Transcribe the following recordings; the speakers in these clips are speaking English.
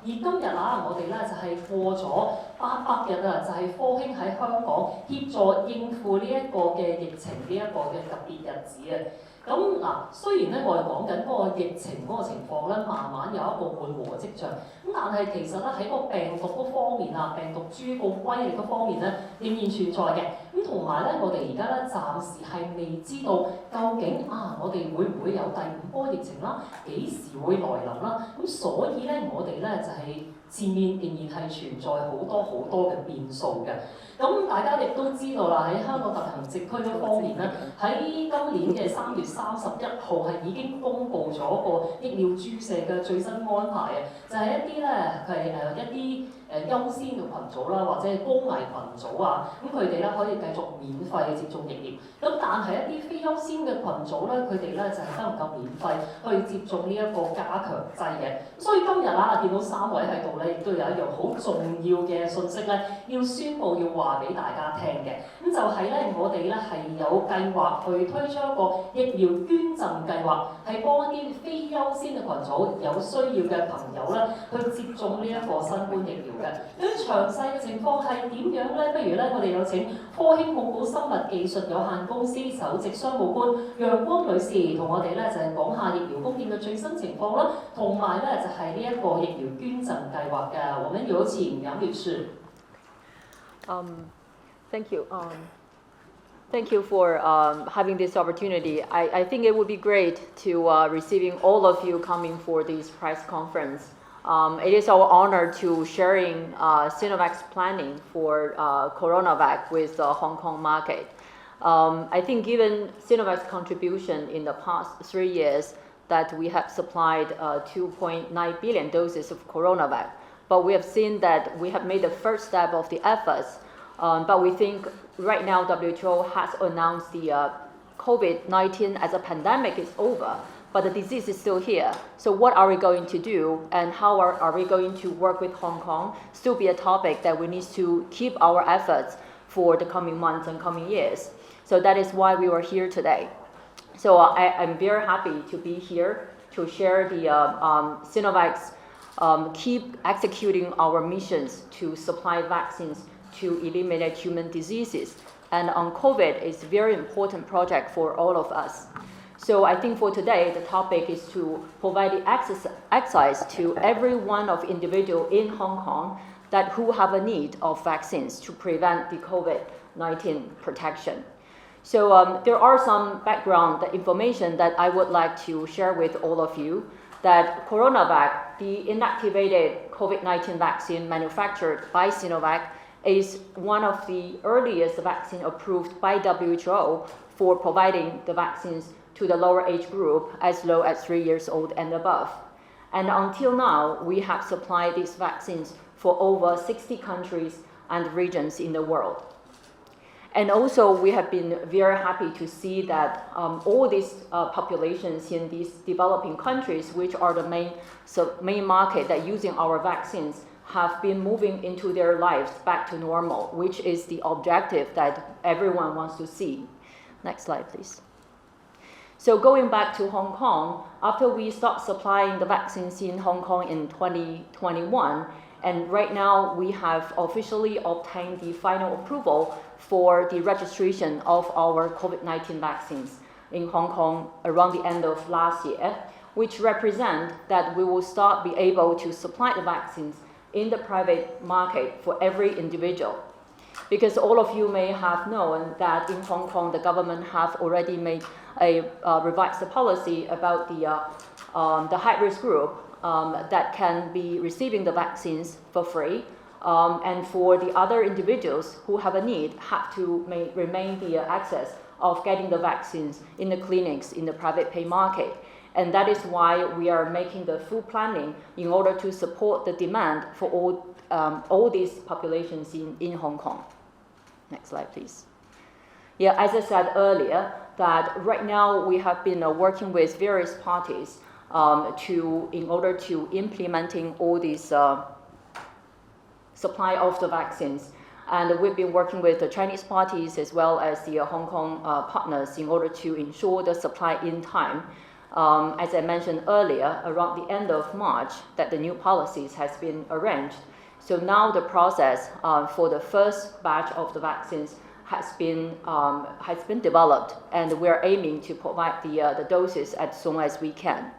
而今日我哋咧就係過咗800日就係科興喺香港協助應付呢一個嘅疫情呢一個嘅特別日子啊。咁雖然咧我哋講緊嗰個疫情嗰個情況咧，慢慢有一個緩和嘅跡象，咁但係其實咧喺個病毒嗰方面病毒株個威力嗰方面咧，仍然存在嘅。咁同埋咧，我哋而家咧暫時係未知道究竟我哋會唔會有第5波疫情啦，幾時會來臨啦？咁所以咧，我哋咧就係前面仍然係存在好多嘅變數嘅。咁大家亦都知道啦，喺香港特行政區嗰方面咧，喺今年嘅3月31號係已經公布咗個疫苗注射嘅最新安排啊，就係一啲咧係一啲優先嘅群組啦，或者係高危群組咁佢哋咧可以繼續免費接種疫苗。咁但係一啲非優先嘅群組咧，佢哋咧就係得唔夠免費去接種呢一個加強劑嘅。所以今日見到3位喺度咧，亦都有一樣好重要嘅信息咧，要宣佈要話俾大家聽嘅。咁就係咧，我哋咧係有計劃去推出一個疫苗捐贈計劃，係幫一啲非優先嘅群組有需要嘅朋友咧去接種呢一個新冠疫苗嘅。咁詳細嘅情況係點樣咧？不如咧，我哋有請科興控股生物技術有限公司首席商務官楊光女士同我哋咧就係講下疫苗供應嘅最新情況啦，同埋咧就係呢一個疫苗捐贈計劃嘅。我們有請楊女士。Thank you. Thank you for having this opportunity. I think it would be great to receiving all of you coming for this press conference. It is our honor to sharing Sinovac's planning for CoronaVac with the Hong Kong market. I think given Sinovac's contribution in the past 3 years that we have supplied 2.9 billion doses of CoronaVac, but we have seen that we have made the first step of the efforts. But we think right now WHO has announced the COVID-19 as a pandemic is over, but the disease is still here. So what are we going to do, and how are we going to work with Hong Kong? Still be a topic that we need to keep our efforts for the coming months and coming years. So that is why we were here today. So I'm very happy to be here to share the Sinovac's keep executing our missions to supply vaccines to eliminate human diseases. And on COVID, it's a very important project for all of us. So I think for today, the topic is to provide the access to every one of individual in Hong Kong that who have a need of vaccines to prevent the COVID-19 protection. So there are some background information that I would like to share with all of you, that CoronaVac, the inactivated COVID-19 vaccine manufactured by Sinovac, is one of the earliest vaccine approved by WHO for providing the vaccines to the lower age group as low as 3 years old and above. And until now, we have supplied these vaccines for over 60 countries and regions in the world. And also, we have been very happy to see that all these populations in these developing countries, which are the main market that using our vaccines, have been moving into their lives back to normal, which is the objective that everyone wants to see. Next slide, please. So going back to Hong Kong, after we stopped supplying the vaccines in Hong Kong in 2021, and right now we have officially obtained the final approval for the registration of our COVID-19 vaccines in Hong Kong around the end of last year, which represent that we will start be able to supply the vaccines in the private market for every individual. Because all of you may have known that in Hong Kong, the government have already made a revised policy about the high-risk group that can be receiving the vaccines for free. And for the other individuals who have a need, have to remain the access of getting the vaccines in the clinics in the private pay market. And that is why we are making the full planning in order to support the demand for all these populations in Hong Kong. Next slide, please. Yeah, as I said earlier, that right now we have been working with various parties in order to implementing all these supply of the vaccines. And we've been working with the Chinese parties as well as the Hong Kong partners in order to ensure the supply in time. as I mentioned earlier, around the end of March, that the new policies has been arranged. So now the process for the first batch of the vaccines has been developed, and we're aiming to provide the doses as soon as we can.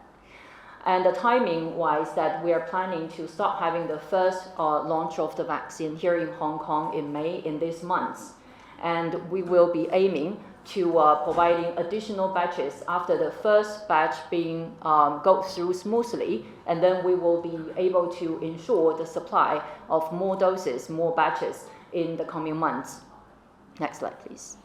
And the timing-wise, that we are planning to start having the first launch of the vaccine here in Hong Kong in May in this month. And we will be aiming to providing additional batches after the first batch being go through smoothly, and then we will be able to ensure the supply of more doses, more batches in the coming months. Next slide, please.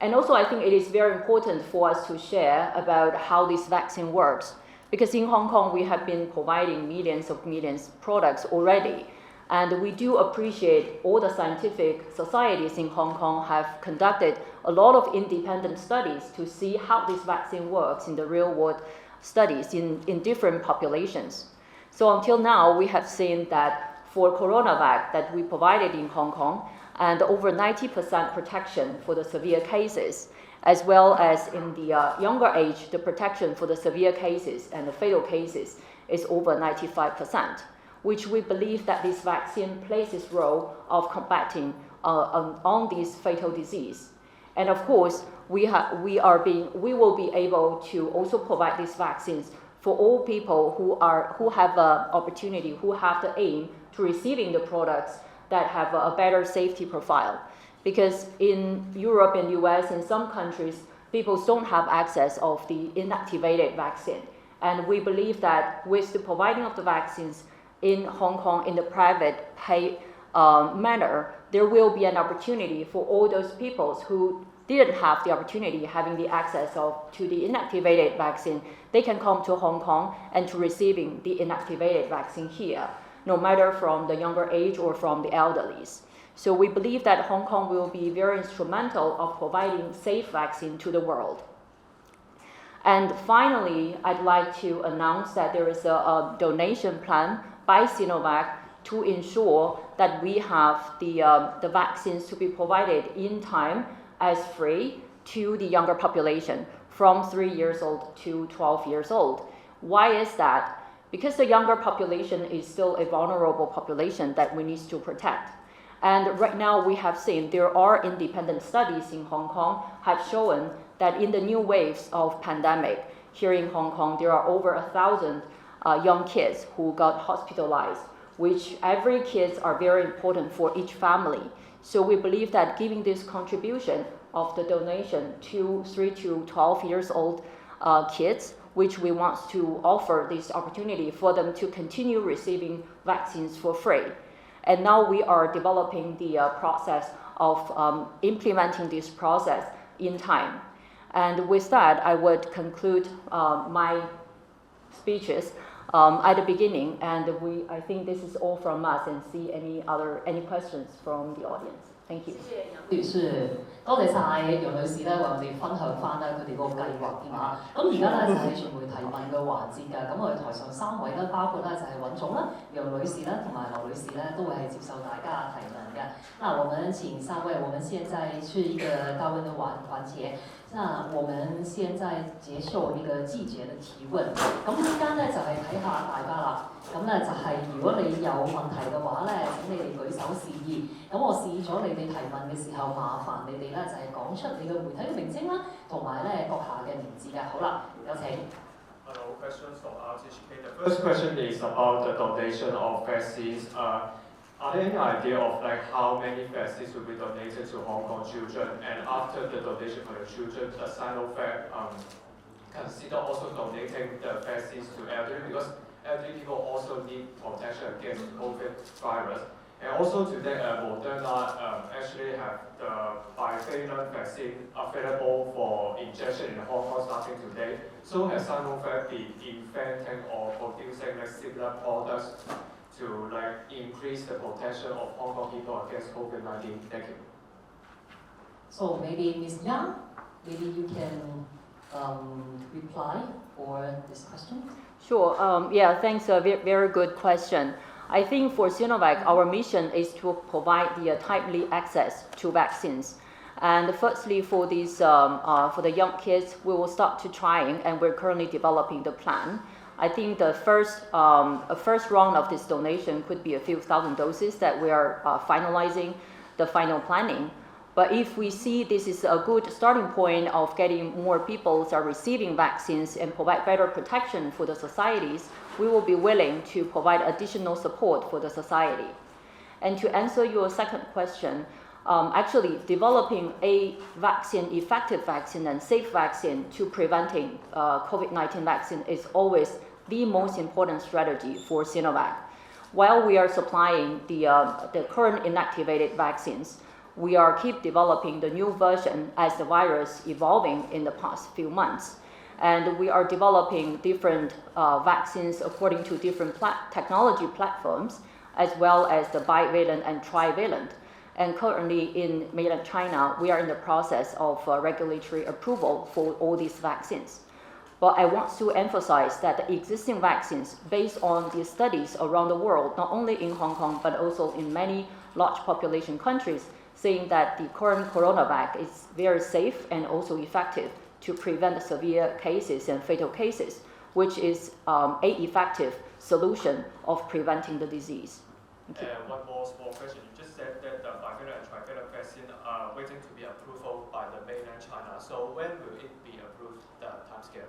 And also, I think it is very important for us to share about how this vaccine works, because in Hong Kong, we have been providing millions products already. And we do appreciate all the scientific societies in Hong Kong have conducted a lot of independent studies to see how this vaccine works in the real world studies in different populations. So until now, we have seen that for CoronaVac that we provided in Hong Kong, and over 90% protection for the severe cases, as well as in the younger age, the protection for the severe cases and the fatal cases is over 95%, which we believe that this vaccine plays its role of combating on this fatal disease. And of course, we will be able to also provide these vaccines for all people who have an opportunity, who have the aim to receiving the products that have a better safety profile. Because in Europe and US, in some countries, people don't have access of the inactivated vaccine. And we believe that with the providing of the vaccines in Hong Kong in the private pay manner, there will be an opportunity for all those people who didn't have the opportunity having the access to the inactivated vaccine. They can come to Hong Kong and to receiving the inactivated vaccine here, no matter from the younger age or from the elderlies. So we believe that Hong Kong will be very instrumental of providing safe vaccine to the world. And finally, I'd like to announce that there is a donation plan by Sinovac to ensure that we have the vaccines to be provided in time as free to the younger population from 3 years old to 12 years old. Why is that? Because the younger population is still a vulnerable population that we need to protect. And right now we have seen there are independent studies in Hong Kong have shown that in the new waves of pandemic here in Hong Kong, there are over 1,000 young kids who got hospitalized, which every kids are very important for each family. So we believe that giving this contribution of the donation to 3 to 12 years old kids, which we want to offer this opportunity for them to continue receiving vaccines for free. And now we are developing the process of implementing this process in time. And with that, I would conclude my speeches at the beginning, and I think this is all from us, and see any questions from the audience. Thank you. 多謝晒楊女士咧，為我哋分享翻咧佢哋嗰個計劃嘅嘛。咁而家咧就係傳媒提問嘅環節㗎。咁我哋台上3位咧，包括咧就係尹總啦、楊女士啦同埋劉女士咧，都會係接受大家提問嘅。那我們請3位，我們現在是一個答問的環節。那我們現在接受呢個記者嘅提問。咁之間咧就係睇下大家啦。咁咧就係如果你有問題嘅話咧，請你哋舉手示意。咁我示意咗你哋提問嘅時候，麻煩你哋咧就係講出你嘅媒體嘅名稱啦，同埋咧閣下嘅名字嘅。好啦，有請。Hello, questions from TMHK. The first question is about the donation of vaccines. Are there any idea of how many vaccines will be donated to Hong Kong children? And after the donation for the children, does Sinovac consider also donating the vaccines to elderly? Because elderly people also need protection against COVID virus. And also today, Moderna actually have the bivalent vaccine available for injection in Hong Kong starting today. So has Sinovac been inventing or producing similar products to increase the protection of Hong Kong people against COVID-19? Thank you. So maybe Ms. Yang, maybe you can reply for this question. Sure. Yeah, thanks. A very good question. I think for Sinovac, our mission is to provide the timely access to vaccines. And firstly, for these for the young kids, we will start to trying, and we're currently developing the plan. I think the first round of this donation could be a few thousand doses that we are finalizing the final planning. But if we see this is a good starting point of getting more people are receiving vaccines and provide better protection for the societies, we will be willing to provide additional support for the society. And to answer your second question, actually developing a vaccine, effective vaccine and safe vaccine to preventing COVID-19 vaccine is always the most important strategy for Sinovac. While we are supplying the current inactivated vaccines, we are keep developing the new version as the virus evolving in the past few months. And we are developing different vaccines according to different technology platforms, as well as the bivalent and trivalent. And currently in mainland China, we are in the process of regulatory approval for all these vaccines. But I want to emphasize that the existing vaccines, based on the studies around the world, not only in Hong Kong, but also in many large population countries, saying that the current coronavac is very safe and also effective to prevent severe cases and fatal cases, which is an effective solution of preventing the disease. One more small question. You just said that the bivalent and trivalent vaccine are waiting to be approved by the mainland China. So when will it be approved, the timescale?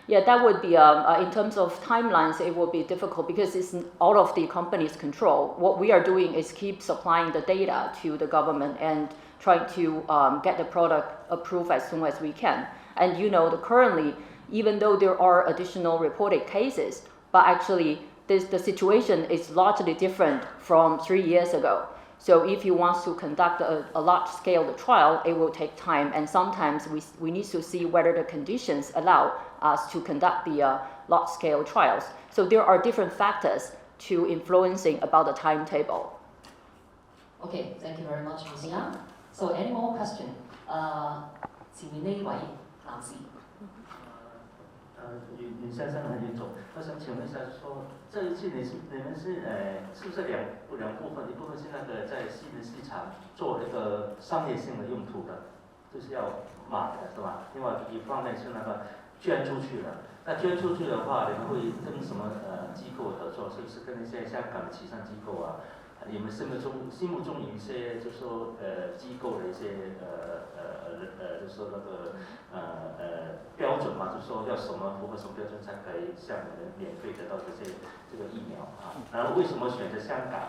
Yeah, that would be, in terms of timelines, it will be difficult because it's out of the company's control. What we are doing is keep supplying the data to the government and trying to get the product approved as soon as we can. And currently, even though there are additional reported cases, but actually the situation is largely different from 3 years ago. So if you want to conduct a large-scale trial, it will take time, and sometimes we need to see whether the conditions allow us to conduct the large-scale trials. So there are different factors to influencing about the timetable. Okay, thank you very much, Ms. Yang. So any more question? 前面呢位男士。袁先生和袁总，我想请问一下，说这一次你们是不是两部分？一部分是那个在私人市场做那个商业性的用途的，就是要买的是吧？另外一方面是那个捐出去的。那捐出去的话，你们会跟什么机构合作？是不是跟一些香港的慈善机构啊？你们心目中有一些就是说机构的一些就是说那个标准嘛，就是说要什么符合什么标准才可以向你们免费得到这个疫苗啊？然后为什么选择香港、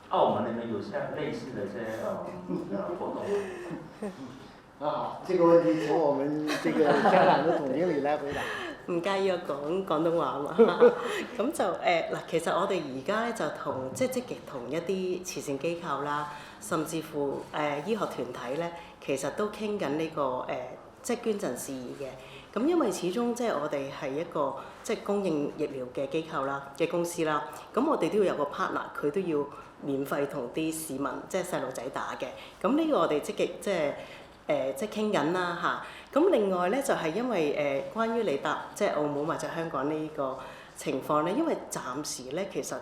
澳门？你们有像类似的一些活动吗？好，这个问题从我们这个香港的總經理來回答。唔介意我講廣東話嘛？咁就嗱，其實我哋而家咧就積極同一啲慈善機構啦，甚至乎醫學團體咧，其實都傾緊呢個捐贈事宜嘅。咁因為始終我哋係一個供應疫苗嘅機構啦嘅公司啦，咁我哋都要有個 partner， 佢都要免費同啲市民細路仔打嘅。咁呢個我哋積極傾緊啦嚇。咁另外咧就係因為關於你答澳門或者香港呢個情況咧，因為暫時咧其實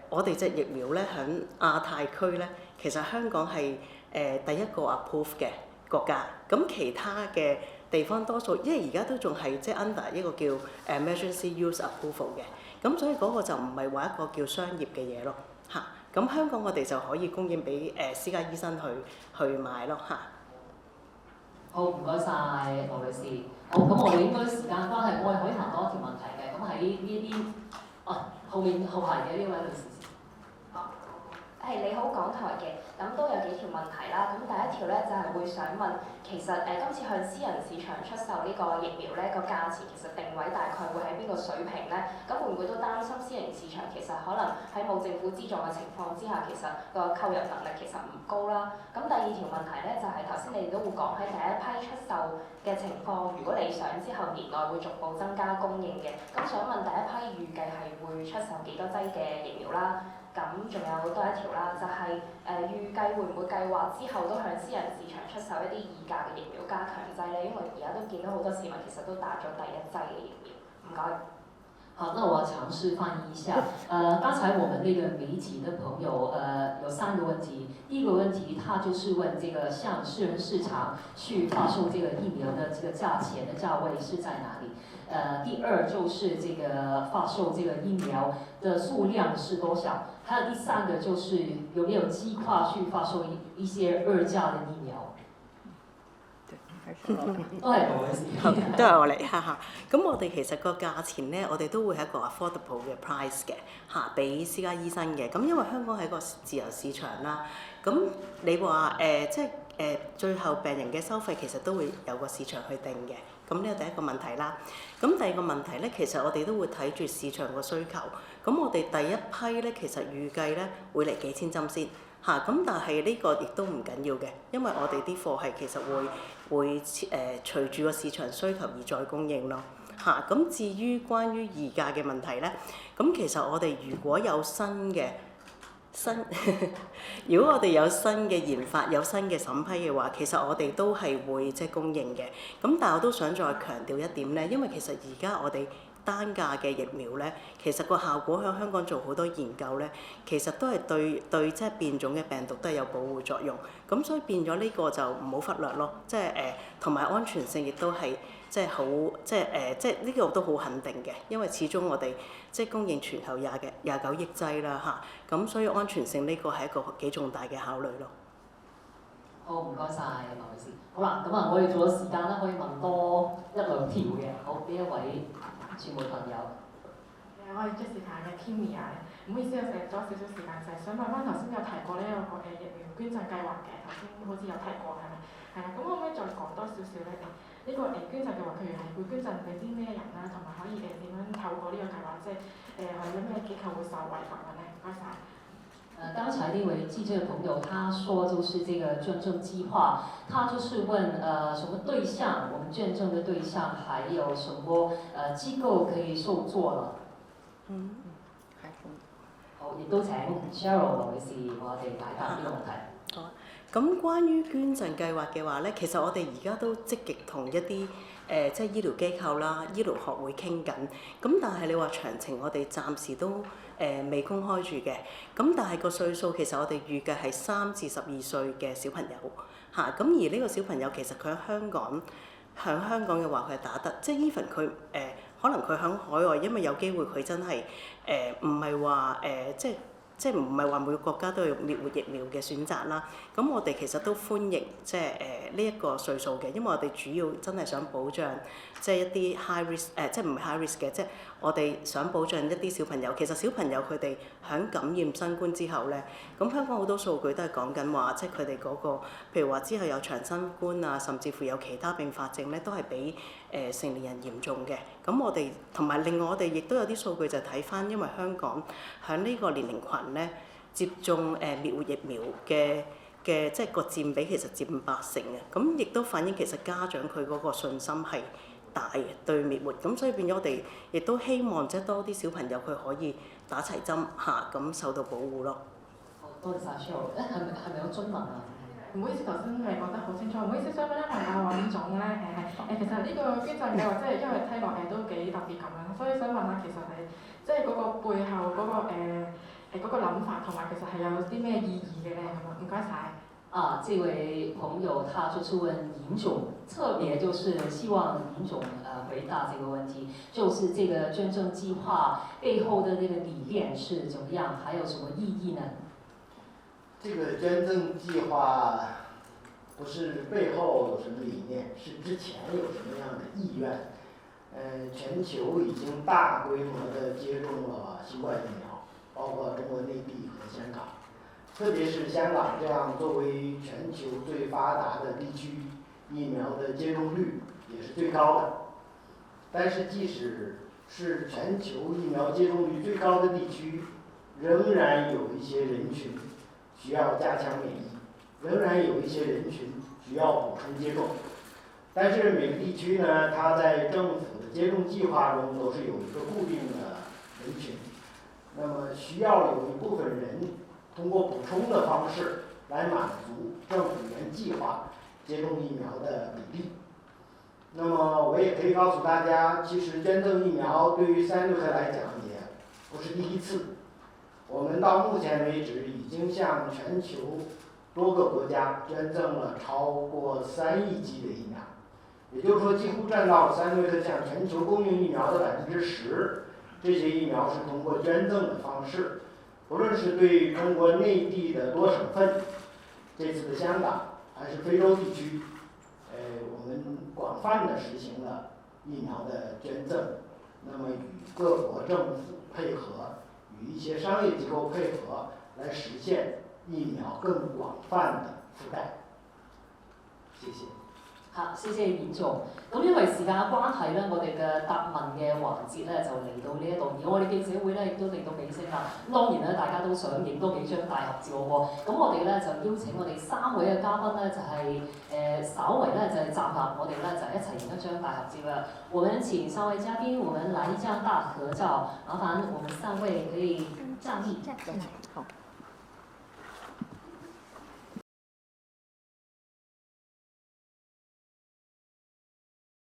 我哋隻疫苗咧喺亞太區咧，其實香港係第一個 approve 嘅國家。咁其他嘅地方多數，因為而家都仲係under一個叫 emergency use approval 嘅，咁所以嗰個就唔係話一個叫商業嘅嘢咯嚇。咁香港我哋就可以供應俾私家醫生去買咯嚇。好，唔該曬羅女士。好，咁我哋應該時間關係，我哋可以談多一條問題嘅。咁喺呢啲後排嘅呢位女士先。你好港台嘅，咁都有幾條問題啦。咁第一條咧就係會想問，其實今次向私人市場出售呢個疫苗咧個價錢其實定位大概會喺邊個水平咧？咁會唔會都擔心私人市場其實可能喺冇政府資助嘅情況之下，其實個購入能力其實唔高啦？咁第二條問題咧就係頭先你哋都會講喺第一批出售嘅情況，如果理想之後年內會逐步增加供應嘅，咁想問第一批預計係會出售幾多劑嘅疫苗啦？咁仲有多一條啦，就係預計會唔會計劃之後都向私人市場出售一啲2價嘅疫苗加強劑咧？因為而家都見到好多市民其實都打咗第1劑嘅疫苗。唔該。好，那我尝试翻译一下。刚才我们那个媒体的朋友，有3个问题。第一个问题，他就是问这个向私人市场去发售这个疫苗的这个价钱的价位是在哪里？第二就是这个发售这个疫苗的数量是多少？还有第3个就是有没有计划去发售一些2價的疫苗？都係我嘅事。都係我嚟，哈哈。咁我哋其實個價錢咧，我哋都會係一個 affordable 嘅 price 嘅，俾私家醫生嘅。咁因為香港係一個自由市場啦，咁你話即係最後病人嘅收費其實都會有個市場去定嘅。咁呢個第一個問題啦。咁第二個問題咧，其實我哋都會睇住市場個需求。咁我哋第一批咧，其實預計咧會嚟幾千針先。咁但係呢個亦都唔緊要嘅，因為我哋啲貨係其實會隨住個市場需求而再供應咯。咁至於關於議價嘅問題咧，咁其實我哋如果有如果我哋有新嘅研發、有新嘅審批嘅話，其實我哋都係會即係供應嘅。咁但係我都想再強調一點咧，因為其實而家我哋單價嘅疫苗咧，其實個效果喺香港做好多研究咧，其實都係對即係變種嘅病毒都係有保護作用。咁所以變咗呢個就唔好忽略咯，即係同埋安全性亦都係即係好即係呢個都好肯定嘅，因為始終我哋即係供應全球29億劑啦咁所以安全性呢個係一個幾重大嘅考慮咯。好，唔該晒，劉女士。好啦，咁我哋做咗時間啦，可以問多1、2條嘅。好，呢一位傳媒朋友。我係 Jessica 嘅 Kimia 唔好意思，我剩咗少少時間，就係想問翻頭先有提過呢一個疫苗捐贈計劃嘅，頭先好似有提過係咪？係啦，咁可唔可以再講多少少咧？呢個捐贈計劃譬如係會捐贈俾啲咩人啦，同埋可以點樣透過呢個計劃，即係係有咩機構會受惠咁樣咧？唔該晒。剛才那位記者朋友他說就是這個捐贈計劃，他就是問什麼對象，我們捐贈的對象，還有什麼機構可以受助了？好，亦都請 Cheryl 女士我哋解答呢個問題。好。咁關於捐贈計劃嘅話咧，其實我哋而家都積極同一啲即係醫療機構啦、醫療學會傾緊。咁但係你話詳情，我哋暫時都未公開住嘅。咁但係個歲數其實我哋預計係3至12歲嘅小朋友咁而呢個小朋友其實佢喺香港嘅話，佢係打得，即係 even 佢可能佢喺海外，因為有機會佢真係唔係話即係唔係話每個國家都有滅活疫苗嘅選擇啦。咁我哋其實都歡迎即係呢一個歲數嘅，因為我哋主要真係想保障即係一啲 high risk 即係唔係 high risk 嘅，即係我哋想保障一啲小朋友。其實小朋友佢哋喺感染新冠之後咧，咁香港好多數據都係講緊話，即係佢哋嗰個譬如話之後有長新冠啊，甚至乎有其他併發症咧，都係比成年人嚴重嘅。咁我哋同埋另外我哋亦都有啲數據就睇翻，因為香港喺呢個年齡群咧接種滅活疫苗嘅即係個佔比其實佔80%嘅，咁亦都反映其實家長佢嗰個信心係大嘅對滅活，咁所以變咗我哋亦都希望即係多啲小朋友佢可以打齊針咁受到保護咯。好，多謝晒 Cheryl。係咪有中文啊？唔好意思，頭先係講得好清楚。唔好意思，想問一問尹總咧，其實呢個捐贈計劃即係因為聽落都幾特別咁樣，所以想問下其實係即係嗰個背後嗰個諗法，同埋其實係有啲咩意義嘅咧咁樣？唔該晒。這位朋友他就是問尹總，特別就是希望尹總回答這個問題，就是這個捐贈計劃背後的這個理念是怎麼樣，還有什麼意義呢？這個捐贈計劃不是背後有什麼理念，是之前有什麼樣的意願。全球已經大規模地接種了新冠疫苗，包括中國內地和香港。特別是香港這樣作為全球最發達的地區，疫苗的接種率也是最高的。但是即使是全球疫苗接種率最高的地區，仍然有一些人群需要加強免疫，仍然有一些人群需要補充接種。但是每個地區呢，它在政府的接種計劃中都是有一個固定的人群，那麼需要有一部分人通過補充的方式來滿足政府原計劃接種疫苗的比例。那么我也可以告诉大家，其实捐赠疫苗对于3六氪来讲也不是第一次。我们到目前为止已经向全球多个国家捐赠了超过3亿剂的疫苗，也就是说几乎占到了3六氪向全球供应疫苗的10%。这些疫苗是通过捐赠的方式，不论是对中国内地的多省份，这次的香港，还是非洲地区，我们广泛的实行了疫苗的捐赠。那么与各国政府配合，与一些商业机构配合，来实现疫苗更广泛的覆盖。谢谢。好，謝謝演總。咁因為時間嘅關係咧，我哋嘅答問嘅環節咧就嚟到呢一度，而我哋記者會咧亦都嚟到尾聲啦。咁當然咧，大家都想影多幾張大合照喎。咁我哋咧就邀請我哋3位嘅嘉賓咧，就係、稍為咧就係站立，我哋咧就一齊影一張大合照啦。我們請3位嘉賓，我們來一張大合照，麻煩我們3位可以站立。好。